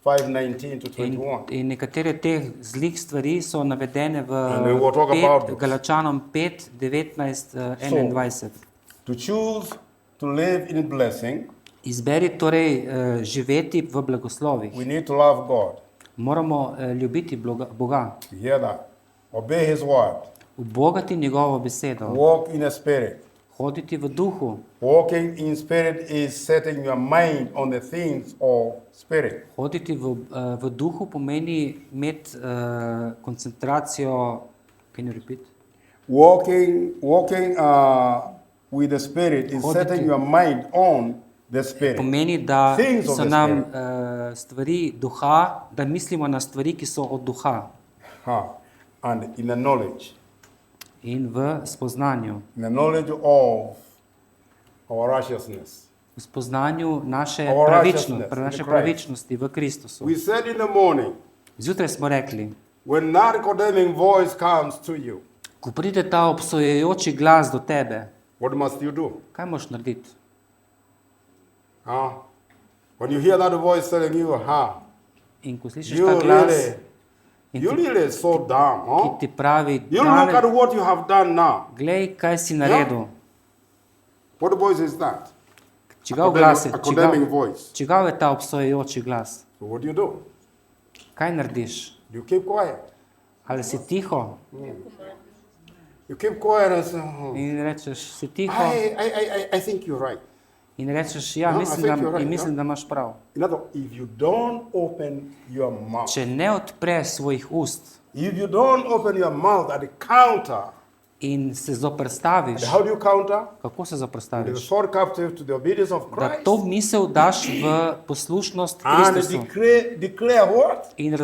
5:19 to 21. In nekatere teh zlih stvari so navedene v And we will talk about those. Galačanom 5, 19, 21. To choose to live in blessing, Izberi torej živeti v blagoslovih. we need to love God. Moramo ljubiti Boga, You hear that? Obey His word. ubogati njegovo besedo, Walk in the Spirit. hoditi v duhu. Walking in Spirit is setting your mind on the things of Spirit. Hoditi v duhu pomeni imeti koncentracijo. Can you repeat? Walking with the Spirit is Hoditi. setting your mind on the Spirit. Pomeni, da Things of so the nam stvari duha, da mislimo na stvari, ki so od duha. And in the knowledge. in v spoznanju. In the knowledge of our righteousness. V spoznanju naše, Our righteousness in naše Christ. pravičnosti v Kristusu. We said in the morning, Zjutraj smo rekli, when that condemning voice comes to you, ko pride ta obsojujoči glas do tebe, what must you do? kaj moš narediti? When you hear that voice telling you, In ko slišiš you ta glas, really, in you ti, really so dumb, ki ti pravi, You look at what you have done now. glej, kaj si naredil. What voice is that? Čigav glas je, A condemning voice. čigav je ta obsojujoči glas? So what do you do? Kaj narediš? You keep quiet. Ali si tiho You keep quiet and say, in rečeš, si tiho I think you're right. in rečeš, ja, No, I mislim, think you're right, mislim, da imaš prav. In other words, if you don't open your mouth, Če ne odpreš svojih ust if you don't open your mouth at the counter, in se zoprstaviš, how do you counter? kako se The zoprstaviš? sword captive to the obedience of Da Christ to misel daš v poslušnost and Kristusu declare what? in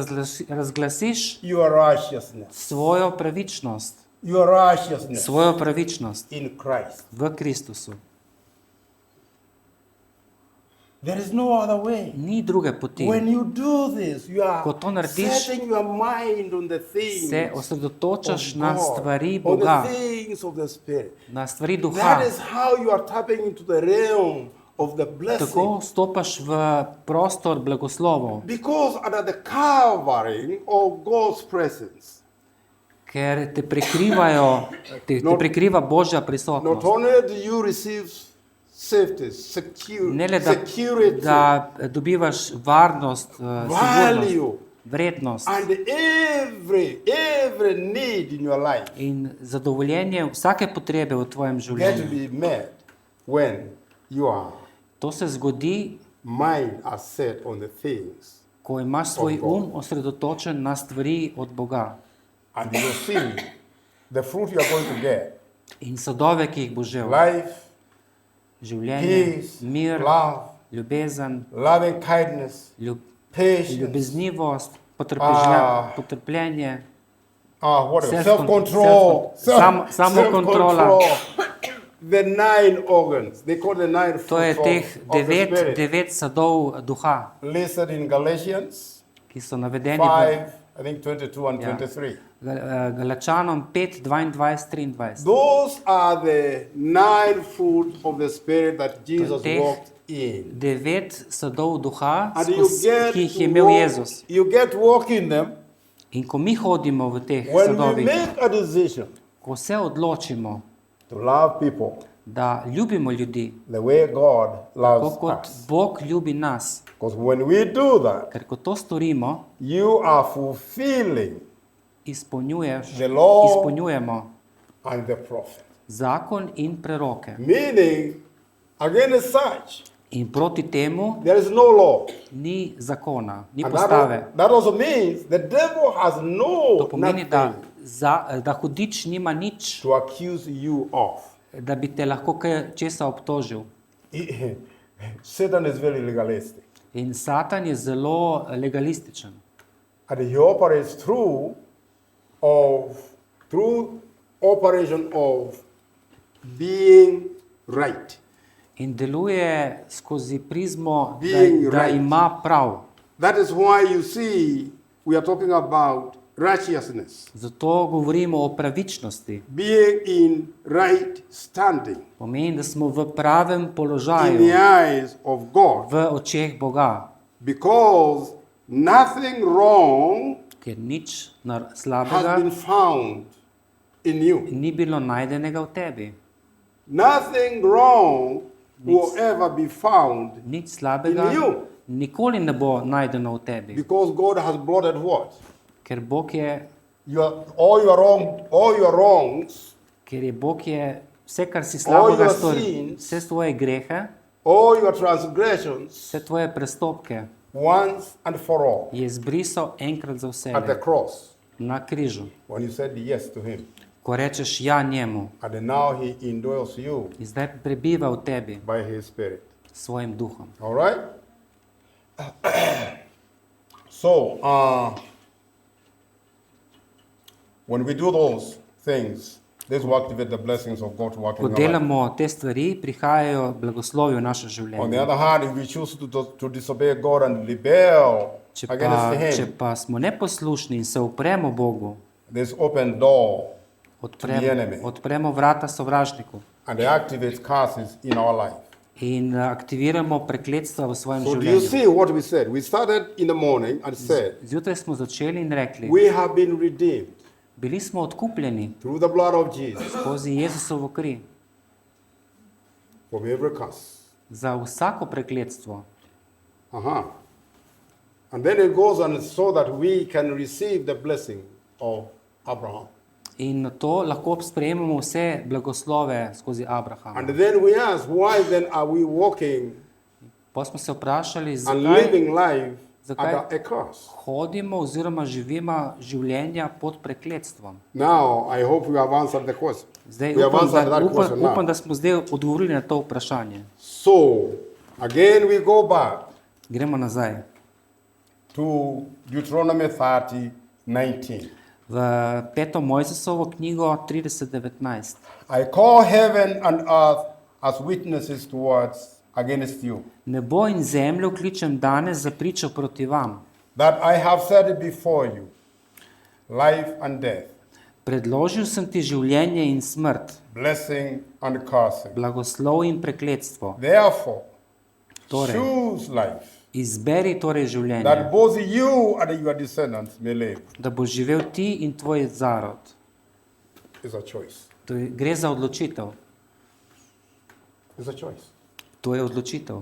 razglasiš Your righteousness. svojo pravičnost, Your righteousness svojo pravičnost in Christ. v Kristusu. There is no other way. Ni druge poti. When you do this, you are Ko to narediš, setting your mind on the things Se of osredotočaš God, na stvari on Boga, the things of the Spirit. na stvari That duha. is how you are tapping into the realm of the blessing. Tako stopaš v prostor blagoslovov, Because under the covering of God's presence, ker te prekrivajo, te prekriva Božja not prisotnost. only do you receive safety, Ne le, security, da dobivaš varnost, sigurnost, value, vrednost and every need in your life in zadovoljenje vsake potrebe v tvojem get to življenju. be met when you are To se zgodi, mind are set on the things, ko imaš svoj osredotočen na stvari od Boga. and you see the fruit you are going to get: In sadove, ki jih bo žel. life, Življenje, peace, mir, love, ljubezen, loving kindness, patience, ljubeznivost, potrpljenje, what else? Self-control. Self-control, Samokontrola. The 9 organs, they call the 9 To je fruits teh of the Spirit, devet sadov duha, listed in Galatians ki so navedeni 5, I think 22 and Yeah. 23. Galačanom 5, 22, 23. Those are the 9 fruits of the Spirit that Jesus teh walked in. Devet sadov duha, And you get, ki jih to je imel Jezus. you get to walk in them In ko mi hodimo v teh when we sadovih, make a decision ko se odločimo, to love people da ljubimo ljudi, the way God tako loves kot us. Bog ljubi nas, Because when we do that, ker ko to storimo, you are fulfilling the law izpolnjujemo and the prophet. zakon in preroke. Meaning, against such, In proti temu there is no law. ni zakona, ni And postave. that also means the devil has To pomeni, da, nothing da hudič nima nič, to accuse you of. da bi te lahko kaj česa obtožil. Satan is very legalistic. In Satan je zelo legalističen. And he operates through operation of being right. In deluje skozi prizmo, Being da right. ima prav. That is why you see we are talking about righteousness, Zato govorimo o pravičnosti. being in right standing Pomeni, da smo v pravem in the položaju eyes of God, v očeh Boga, because nothing wrong ker nič has slabega been found in you. ni bilo najdenega v tebi. Nothing wrong will ever be found Nič slabega In you. nikoli ne bo najdeno v tebi, because God has blotted what? ker Bog je, All your wrongs, ker je Bog je vse, kar si All slabega your storil, sins. vse tvoje grehe, all your transgressions, vse tvoje prestopke once and for all je zbrisal enkrat za at the vse cross na križu. when you said yes to Him. Ko rečeš ja njemu And now He indwells you in zdaj prebiva v tebi by His Spirit. s svojim duhom. All right? So, When we do those things, this will activate the blessings of God to work in Ko our life. delamo te stvari, prihajajo blagoslovi v naše On the življenje. other hand, if we choose to disobey God and rebel Če against Him, pa smo neposlušni in se upremo Bogu, this open door the enemy. odpremo vrata sovražniku and it activates curses in our life. in aktiviramo prekletstva v svojem So do you življenju. see what we said? We started in the morning and said, Zjutraj smo začeli in rekli, we have been redeemed bili smo odkupljeni through the blood of Jesus skozi Jezusovo kri from every curse. za vsako prekletstvo. And then it goes on so that we can receive the blessing of Abraham. In na to lahko sprejemamo vse blagoslove skozi Abrahama. And then we ask, why then are we walking Pa smo se vprašali, and zakaj living life Zakaj? under a curse? hodimo oziroma živimo življenja pod prekletstvom. Now, I hope we have answered the question. Zdaj We have upam, answered that question now. da smo zdaj odgovorili na to vprašanje. So, again we go back Gremo nazaj. to Deuteronomy 30:19. V 5. Mojzesovo knjigo 30:19. I call heaven and earth as witnesses towards against you, Nebo in zemljo kličem danes za pričo proti vam. that I have set it before you, life and death, Predložil sem ti življenje in smrt, blessing and cursing. blagoslov in prekletstvo. Therefore, Torej. choose life, Izberi torej življenje, that both you and your descendants may live. da boš živel ti in tvoj zarod. It's a choice. Gre za odločitev. It's a choice. To je odločitev.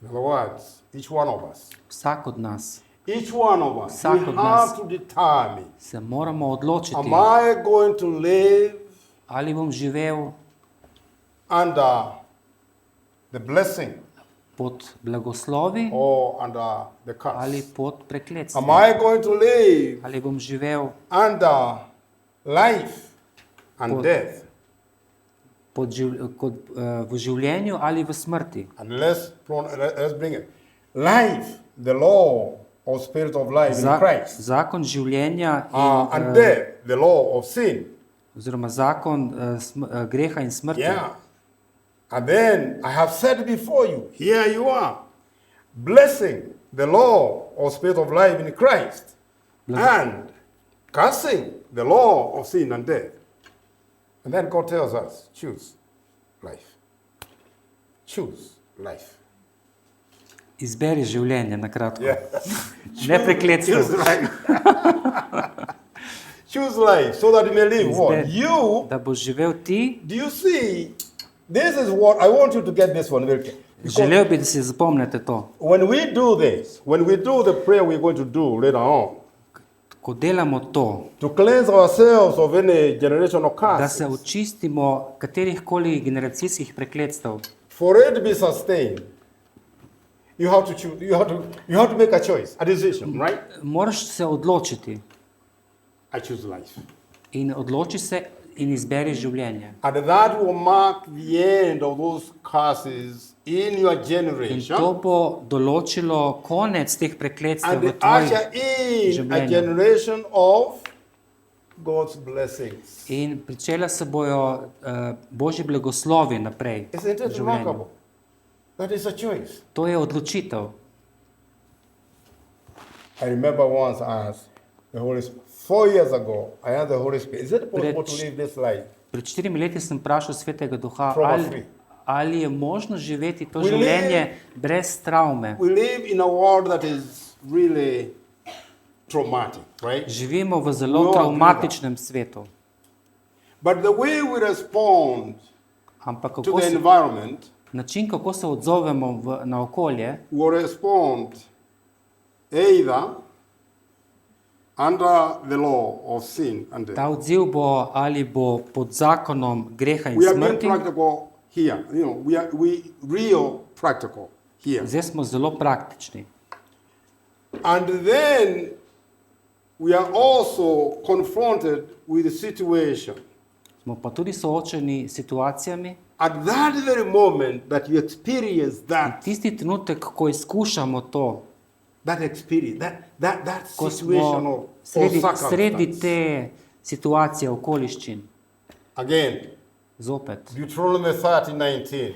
In other words, each one of us, Vsak od nas each one of us, we Vsak od nas. have to determine, se moramo odločiti, am I going to live ali bom živel under the blessing pod blagoslovi or under the ali curse? pod Am prekletstvom. I going to live Ali bom živel under life and Pod- death? v življenju ali v smrti. And let's bring it. Life, the law of spirit of life in Christ. Zakon življenja And death, the law of sin. oziroma zakon greha in smrti. Yeah. And then I have said before you, here you are, blessing the law of spirit of life in Christ, and cursing the law of sin and death. And then God tells us, choose life. Choose life. Izberi življenje, na kratko. Yeah. Ne prekletstvo. Choose life. Choose life so that you may live what? Izberi. You, Da boš živel ti. do you see? This is what I want you to get this one very clear. Because Želel bi, da si zapomnite to. when we do this, when we do the prayer we're going to do later on, Ko delamo to, to cleanse ourselves of any generational da se curses, očistimo katerihkoli generacijskih prekletstev, for it to be sustained, you have to choose. You have to make a choice, a decision, right? moraš se odločiti I choose life, in odloči se in izberi življenje. and that will mark the end of those curses in your In generation, to bo določilo konec teh prekletstev and v usher tvojih in a življenju. generation of God's blessings. In pričela se bojo Božji blagoslovi naprej Isn't v it življenju. remarkable? That is a choice. To je odločitev. I remember once I asked the Holy Spirit, 4 years ago, I asked the Holy Spirit, is it possible to live this life? Pred 4 leti sem vprašal Svetega Duha, Trauma free. ali je možno živeti to We življenje brez travme. We live in a world that is really traumatic, right? Živimo v We zelo all travmatičnem svetu. But the way we respond Ampak to kako the se, environment, način, kako se odzovemo na okolje, we will respond either under the law of sin and death. ta odziv bo ali bo pod zakonom greha in We are being smrti. practical here. We real practical here. Zdaj smo zelo praktični. And then we are also confronted with the situation. Smo pa tudi soočeni s situacijami. At that very moment that you experience that, Tisti trenutek, ko izkušamo to, that experience, that Ko situation smo or sredi circumstance. te situacije, okoliščin, Again, zopet. Deuteronomy 30:19.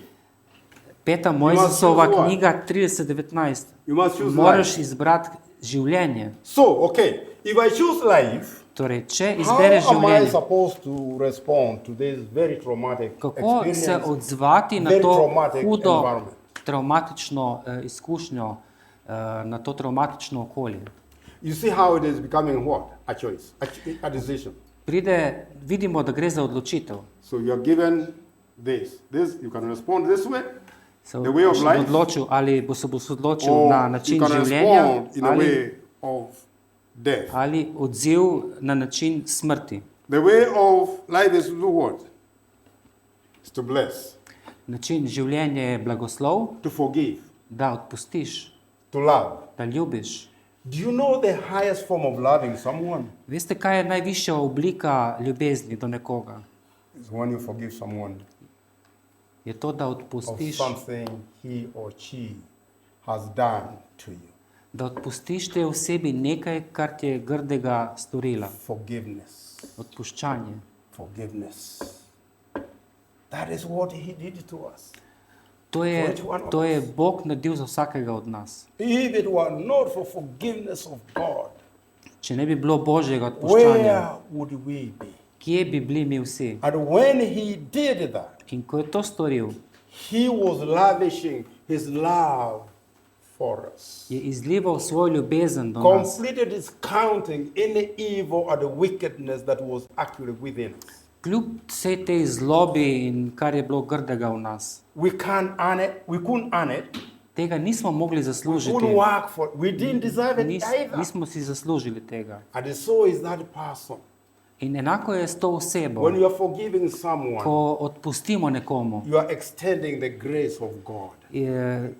Peta Mojzesova choose one. knjiga 30:19. You must choose Moraš life. izbrati življenje. So, okay, if I choose life, Torej, če how izbereš am I življenje, supposed to respond to this very traumatic kako se experience, odzvati na very to traumatic hudo environment? traumatično izkušnjo, na to traumatično okolje? You see how it is becoming what? A choice, a decision. Vidimo, da gre za odločitev. So you are given this. You can respond this way, Se the way of boš life, odločil, ali se boš odločil or na you način can življenja respond in a ali, way of death. ali odziv na način smrti. The way of life is to do what? Is to bless, Način življenja je blagoslov, to forgive, da odpustiš, to love. da ljubiš. Do you know the highest form of loving someone Veste, kaj je najvišja oblika ljubezni do nekoga? is when you forgive someone Je to, da of odpustiš, something he or she has done to you. da odpustiš tej osebi nekaj, kar ti je grdega storila. Forgiveness. Odpuščanje. Forgiveness. That is what he did to us. To je Bog naredil za vsakega od nas. If it were not for forgiveness of God, Če ne bi bilo Božjega odpuščanja, where would we be? kje bi bili mi vsi? And when he did that, In ko je to storil, he was lavishing his love for us. je izlival svojo ljubezen do nas. Completely discounting any evil and the wickedness that was actually within us. Kljub vsej tej zlobi in kar je bilo grdega v nas, We can't earn it. We couldn't earn it. tega nismo mogli We zaslužiti. couldn't work for it. We didn't deserve it either. Nismo si zaslužili tega. And so is that person. In enako je s to osebo. When you are forgiving someone, Ko odpustimo nekomu, you are extending the grace of God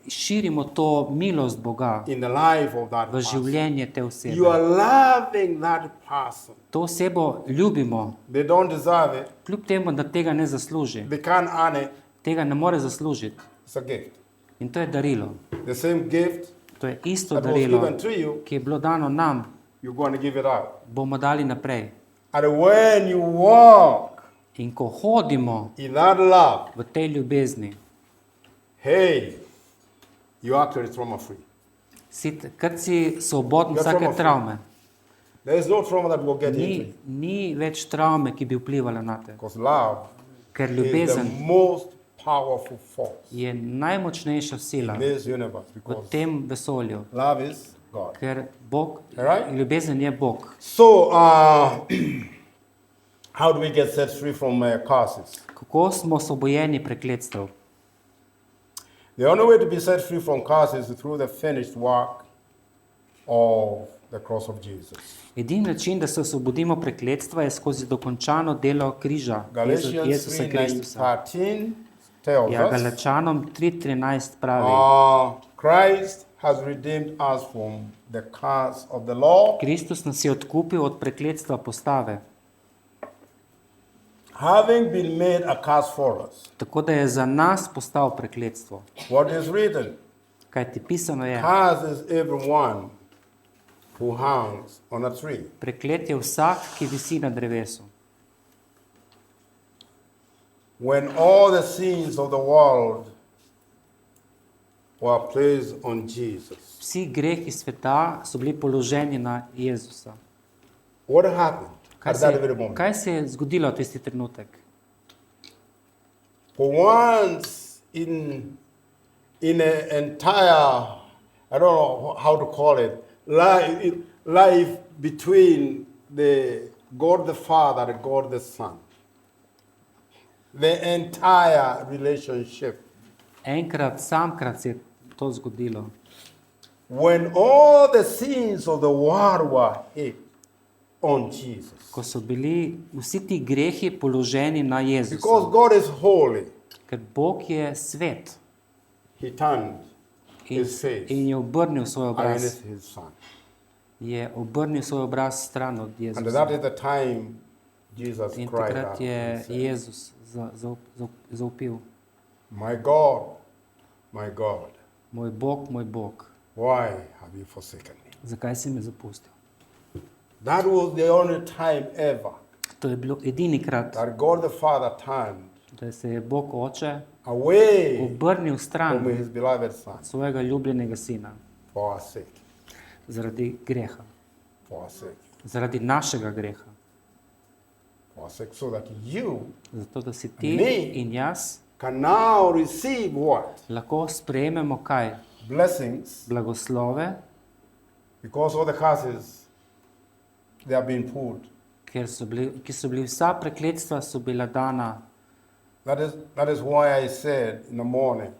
širimo to milost Boga in the life of that v person. življenje te You osebe. are loving that person. To osebo ljubimo, They don't deserve it. kljub temu, da tega ne zasluži. They can't earn it. Tega ne more zaslužiti. It's a gift. In to je darilo. The same gift To je isto that was darilo, given to you, ki je bilo dano nam, you're going to give it out. bomo dali naprej. And when you walk In ko hodimo in that love, v tej ljubezni, hey, you're actually trauma free. kad si svoboden Ja, vsake trauma free. travme, There is no trauma that will get into you. ni več travme, ki bi vplivala na te. Because love Ker is the ljubezen most powerful force je najmočnejša sila in this universe. v Because tem vesolju, love is God. ker Bog, Alright. ljubezen je Bog. So, how do we get set free from curses? Kako smo osvobojeni prekletstev? The only way to be set free from curses is through the finished work of the cross of Jesus. Edini način, da se osvobodimo prekletstva, je skozi dokončano delo križa Galatians Jezusa Kristusa. 3:13 tells Ja, us, Galačanom 3:13 pravi, Christ has redeemed us from the curse of the law, Kristus nas je odkupil od prekletstva postave, having been made a curse for us. tako da je za nas postal prekletstvo. What is written? Kajti pisano je, Curse is everyone who hangs on a tree. preklet je vsak, ki visi na drevesu. When all the sins of the world were placed on Jesus, Vsi grehi sveta so bili položeni na Jezusa. what happened at that very moment? Kaj se je zgodilo v tisti trenutek? For once in an entire, I don't know how to call it, life between God the Father and God the Son. The entire relationship. Enkrat, samkrat se je to zgodilo. When all the sins of the world were hit on Jesus. Ko so bili vsi ti grehi položeni na Because Jezusa. God is holy, Ker Bog je svet he turned in, his face in je obrnil svoj obraz. against his Son. Je obrnil svoj obraz stran od And Jezusa. that is the time Jesus In cried takrat out je and said, Jezus zaupil, my God, moj Bog, Why have you forsaken me? Zakaj si me zapustil? That was the only time ever To je bilo edini krat, that God the Father turned da se je Bog Oče away obrnil from stran his beloved Son svojega ljubljenega sina for our sake. zaradi greha, For our sake. zaradi našega greha. For our sake. So that you Zato, da si ti Me. in jaz can now receive what? lahko sprejmemo kaj? Blessings. Blagoslove, Because all the curses, they have been pulled. ki so bili vsa prekletstva so bila dana. That is why I said in the morning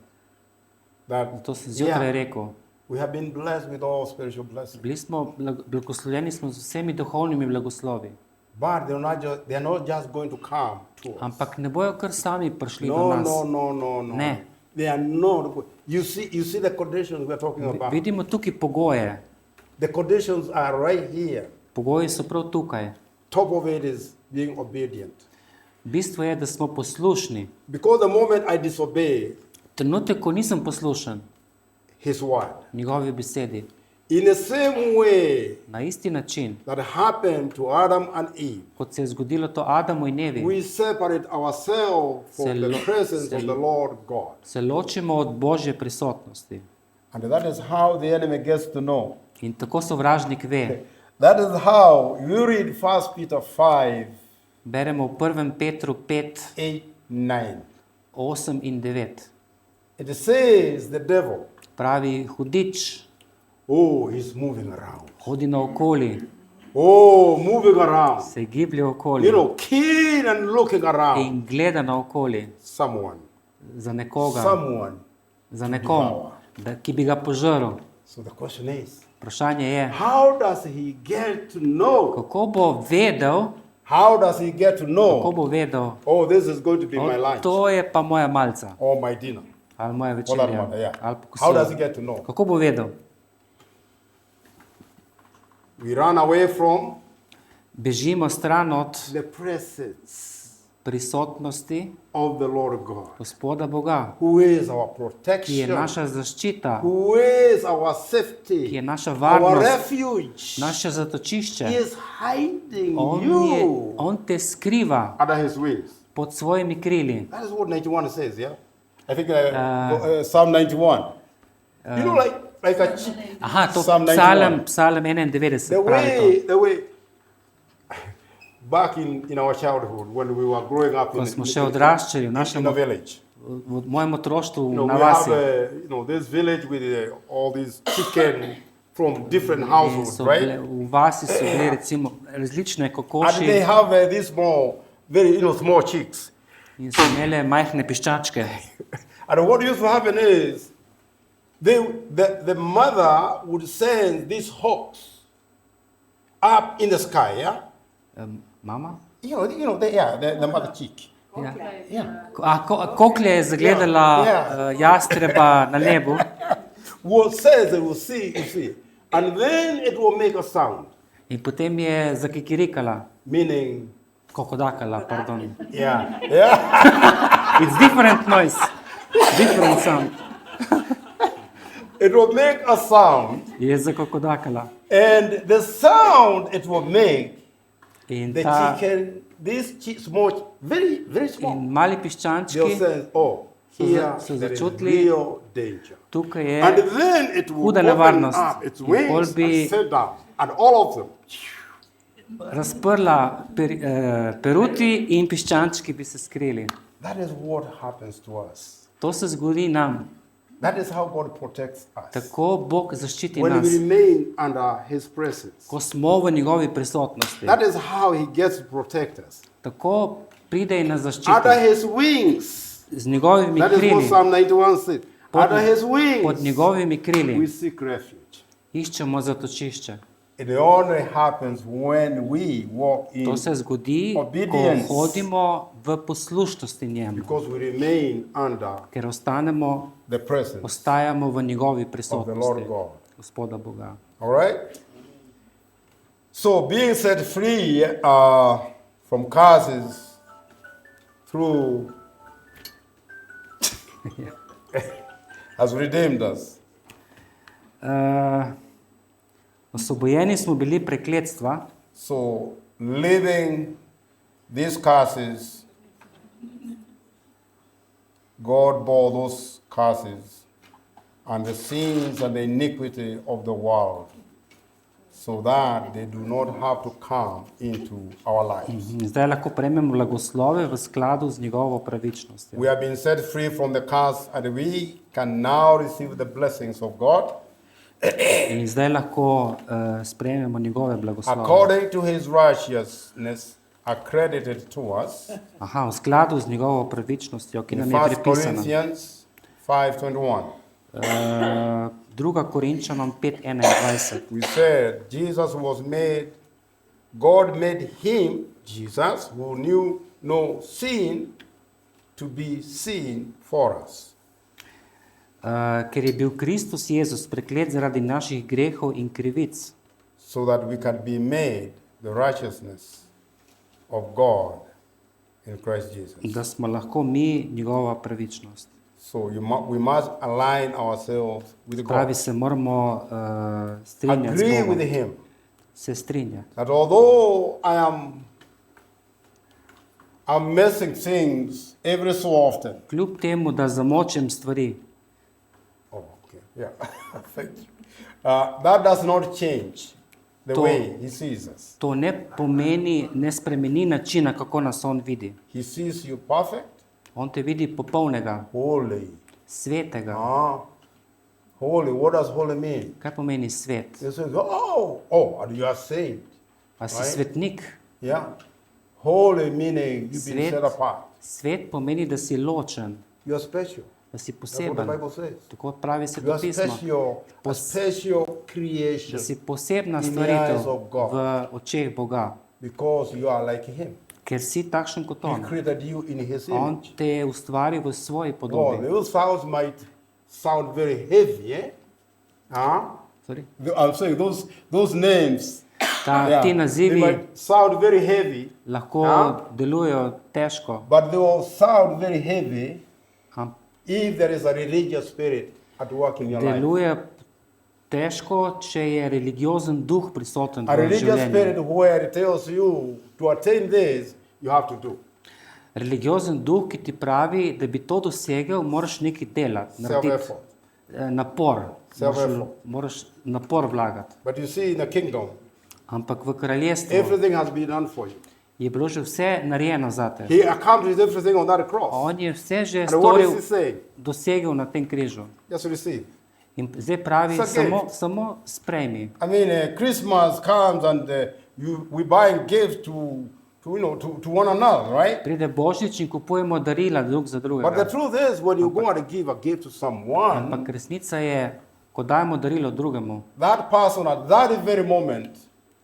that To sem zjutraj rekel. we have been blessed with all spiritual blessings. Bili smo blagoslovljeni smo z vsemi duhovnimi blagoslovi, But they're not just going to come to us. ampak ne bojo kar sami prišli do No, nas. no. Ne. They are not. You see the conditions we're talking about. Vidimo tukaj pogoje. The conditions are right here. Pogoji so prav tukaj. Top of it is being obedient. Bistvo je, da smo poslušni. Because the moment I disobey Trenutek, ko nisem poslušen his word, njegovi besedi, in the same way na isti način, that happened to Adam and Eve, kot se je zgodilo to Adamu in Evi, we separate ourselves from the presence of the Lord God. se ločimo od Božje prisotnosti. And that is how the enemy gets to know. In tako sovražnik ve. That is how you read 1 Peter 5, Beremo v 1. Petru 5, 8, 9. 8 in 9. It says the devil, Pravi, hudič oh, he's moving around. hodi naokoli, Oh, moving around. se giblje okoli You know, keen and looking around. in gleda naokoli Someone, za nekoga, za nekom, ki bi ga požrl. So the question is, Vprašanje je, how does he get to know? kako bo vedel, How does he get to kako know? bo vedel, Oh, this is going to be my lunch to je pa moja malca, or my dinner. ali moja For that večerja, matter, yeah. ali pa How does he kosilo. get to know? Kako bo vedel? We run away from Bežimo stran od the presence prisotnosti of the Lord God, Gospoda Boga, who is our ki je protection, naša zaščita, who is our ki je safety, naša our varnost, refuge. naše zatočišče. He is hiding On you te skriva under his wings. pod svojimi krili. That is what 91 says, yeah? I think Psalm 91. You know, like a Aha, to Psalm 91. Psalm 91 The pravi to. way, back in our childhood, when we were growing up Ko smo še odraščali v našem, in a village, v mojem otroštvu you know, na we have vasi, this village with all these chicken from different households, right? v vasi so bili recimo različne And kokoši they have these small, very small chicks. in so imele majhne piščačke. And what used to happen is, the mother would send these hawks up in the sky, yeah? Mama? The mother chick. Ja. Yeah. Koklje je zagledala Ja. jastreba na nebu What says it will see, and then it will make a sound, in potem je zakikirikala, meaning, kokodakala, pardon. yeah. It's different noise, different sound. It will make a sound, Je zakokodakala. and the sound it will make, In, the ta, chicken, small, very, very small, in mali they'll piščančki, sense, oh, here so there is začutili- real danger. tukaj And je then it will huda open nevarnost. up its In wings pol bi- and sit down, and all of them, razprla peruti in piščančki bi se skrili. that is what happens to us. To se zgodi nam. That is how God protects us. Tako Bog zaščiti When nas, we remain under His presence. ko smo v njegovi prisotnosti. That is how He gets to protect us. Tako pride in nas Under zaščiti. His wings. Z njegovimi That is what krili, Psalm 91 said. pod, Under His pod wings, njegovimi we krili seek refuge. iščemo zatočišče. It only happens when we walk in, To se zgodi, ko Obedience. hodimo v poslušnosti njemu, because we remain under ker the presence ostajamo v njegovi of the prisotnosti, Lord God. Gospoda Boga. All right? So being set free from curses through has redeemed us. Osvobojeni smo bili prekletstva, So living these curses, God bore those curses and the sins and the iniquity of the world so that they do not have to come into our lives. zdaj lahko prejmemo blagoslove v skladu z njegovo pravičnostjo. We have been set free from the curse and we can now receive the blessings of God In zdaj lahko sprejmemo njegove blagoslove. according to his righteousness accredited to us. Aha, v skladu z njegovo pravičnostjo, ki In nam je 1 pripisana. Corinthians 5:21. 2. Korinčanom 5:21. We said Jesus was made, God made him, Jesus, who knew no sin, to be sin for us. Ker je bil Kristus Jezus preklet zaradi naših grehov in krivic, So that we can be made the righteousness of God in Christ Jesus. da smo lahko mi njegova pravičnost. So we must align ourselves with Pravi God. se moramo strinjati z Agree Bogom. with him Se strinja. that although I'm messing things every so often. Kljub temu, da zamočem stvari, Oh, okay. Yeah. Thank you. That does not change the To- way he sees us. to ne pomeni, ne spremeni načina, kako nas on vidi. He sees you perfect, On te vidi popolnega, holy. svetega. Holy. What does holy mean? Kaj pomeni svet? He says, and you are saved. A si Right. svetnik? Yeah. Holy meaning you've been Svet. set apart. Svet pomeni, da si ločen, You are special. da si That's what the poseben. Bible says. Tako pravi You are svetopismo. a special creation Da si posebna in the stvaritev eyes of God. v očeh Boga, because you are like him. ker si takšen kot He on. created you in his On image. te je ustvaril v svoji Well, podobi. those sounds might sound very heavy, eh? Sorry. I'm saying those names, Ti they nazivi might sound very heavy, lahko delujejo težko, but they will sound very heavy ampak if there is a religious spirit at work in your life. deluje težko, če je religiozen duh prisoten A v religious spirit življenju. where it tells you to attain this, you have to do. Religiozen duh, ki ti pravi, da bi to dosegel, moraš nekaj delati, narediti Self-effort. napor. Self-effort. Moraš napor vlagati. But you see, in the kingdom, Ampak v kraljestvu everything has been done for you. je bilo že vse narejeno zate. He accomplished everything on that cross. On je vse že And what does he storil, say? dosegel na tem križu. Just receive. In zdaj pravi, It's a gift. samo sprejmi. I mean, Christmas comes and we buy gifts to one another, right? Pride Božič in kupujemo darila drug za But the drugega. truth is, when you go and give a gift to someone, Ampak resnica je, ko dajemo darilo drugemu, that person at that very moment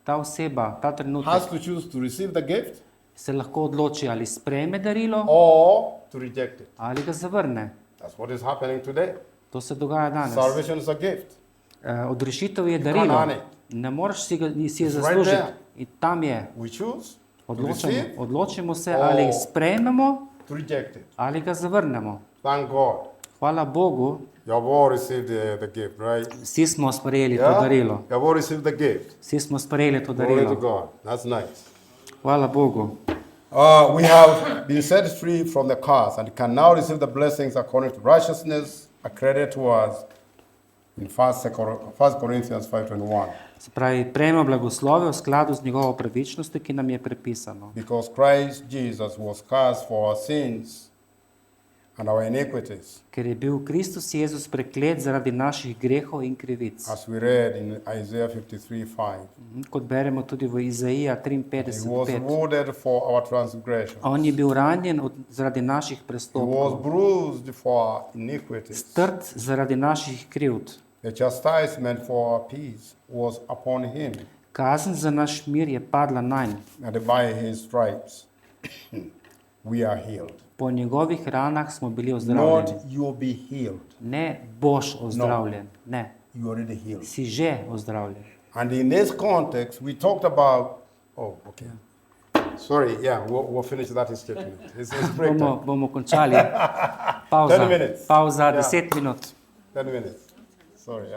ta oseba, ta has trenutek to choose to receive the gift se lahko odloči, ali sprejme darilo or to reject it. ali ga zavrne. That's what is happening today. To se dogaja danes. Salvation is a gift. Odrešitev je can't darilo. earn it. Ne moreš si ga si je It's right zaslužiti. there. In tam je. We choose to receive, Odločimo se, Oh. ali sprejmemo to reject it. ali ga zavrnemo. Thank God. Hvala Bogu, You have all received the gift, right? vsi smo sprejeli to Yeah? darilo. You have all received the gift. Vsi smo sprejeli to Glory to darilo. God. That's nice. Hvala Bogu. We have been set free from the curse and can now receive the blessings according to righteousness accredited to us in 1 Corinthians 5:21. Se pravi, prejme blagoslove v skladu z njegovo pravičnostjo, ki nam je prepisano. Because Christ Jesus was cast for our sins and our iniquities, Ker je bil Kristus Jezus preklet zaradi naših grehov in krivic. as we read in Isaiah 53:5. Kot beremo tudi v Izaija He was 53:5. wounded for our transgressions. On je bil ranjen zaradi naših He was prestopkov, bruised for our iniquities. strt zaradi naših krivd. The chastisement for our peace was upon him, Kazen za naš mir je padla nanj. and by his stripes we are healed. Po njegovih ranah smo bili Not ozdravljeni. you'll be healed. Ne boš ozdravljen, ne, You already healed. si že ozdravljen. And in this context, we talked about. Oh, okay. Sorry. Yeah, we'll finish that in statement. It's break time. Bomo končali. 10 minutes. Pauza Ja. 10 minut. 10 minutes. Sorry.